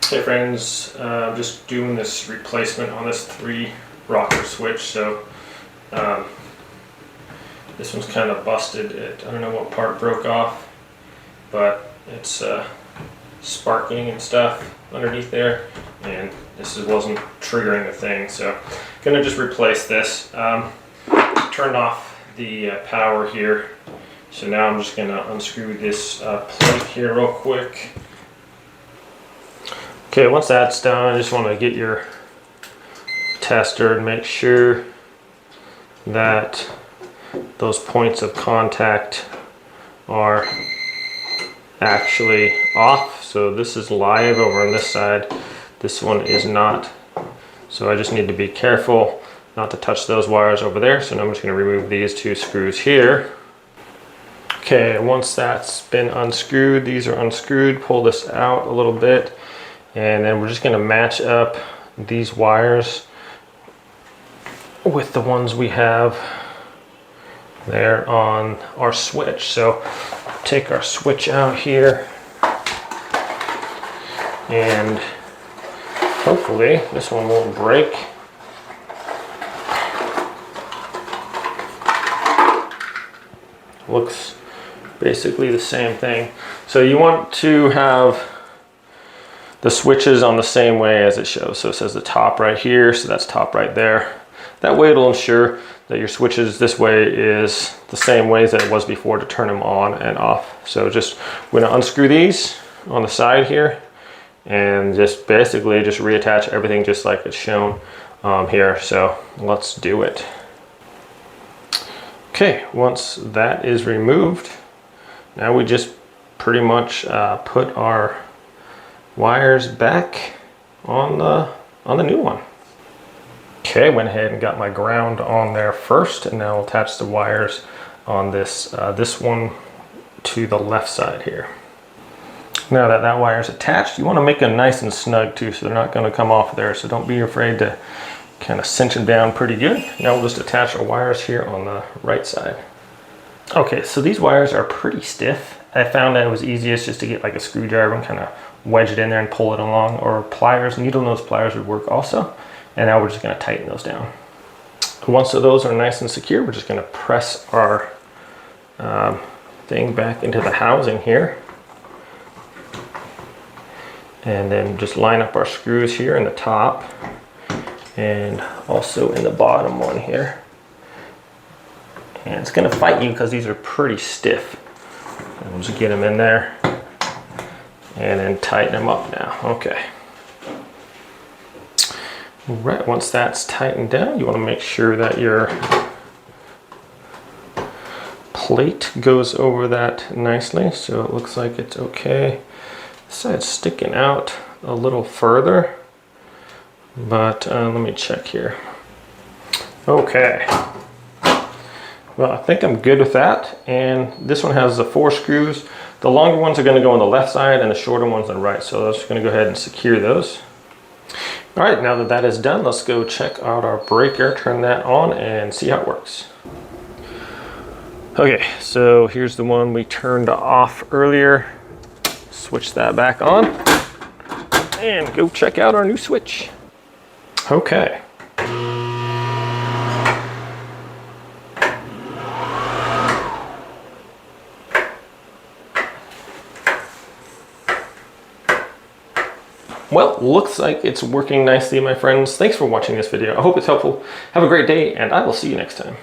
Hey friends, I'm just doing this replacement on this 3 rocker switch. So this one's kind of busted. I don't know what part broke off, but it's sparking and stuff underneath there, and this wasn't triggering the thing. So I'm gonna just replace this. Turned off the power here, so now I'm just gonna unscrew this plate here real quick. Okay, once that's done, I just want to get your tester and make sure that those points of contact are actually off. So this is live over on this side, this one is not. So I just need to be careful not to touch those wires over there. So now I'm just going to remove these 2 screws here. Okay, once that's been unscrewed, these are unscrewed, pull this out a little bit. And then we're just going to match up these wires with the ones we have there on our switch. So take our switch out here, and hopefully this one won't break. Looks basically the same thing. So you want to have the switches on the same way as it shows. So it says the top right here, so that's top right there. That way it'll ensure that your switches this way is the same ways that it was before to turn them on and off. So just, we're gonna unscrew these on the side here and just basically just reattach everything just like it's shown here. So let's do it. Okay, once that is removed, now we just pretty much put our wires back on the new one. Okay, went ahead and got my ground on there first, and now I'll attach the wires on this this one to the left side here. Now that that wire is attached, you want to make them nice and snug too, so they're not going to come off there. So don't be afraid to kind of cinch them down pretty good. Now we'll just attach our wires here on the right side. Okay, so these wires are pretty stiff. I found that it was easiest just to get like a screwdriver and kind of wedge it in there and pull it along, or pliers, needle nose pliers would work also. And now we're just going to tighten those down. Once those are nice and secure, we're just going to press our thing back into the housing here, and then just line up our screws here in the top and also in the bottom one here. And it's going to fight you because these are pretty stiff. And we'll just get them in there and then tighten them up now. Okay. All right, once that's tightened down, you want to make sure that your plate goes over that nicely, so it looks like it's okay. This side's sticking out a little further, but let me check here. Okay. Well, I think I'm good with that. And this one has the 4 screws. The longer ones are going to go on the left side and the shorter ones on the right. So I'm just going to go ahead and secure those. All right, now that that is done, let's go check out our breaker, turn that on and see how it works. Okay, so here's the one we turned off earlier. Switch that back on and go check out our new switch. Okay. Well, looks like it's working nicely, my friends. Thanks for watching this video. I hope it's helpful. Have a great day, and I will see you next time.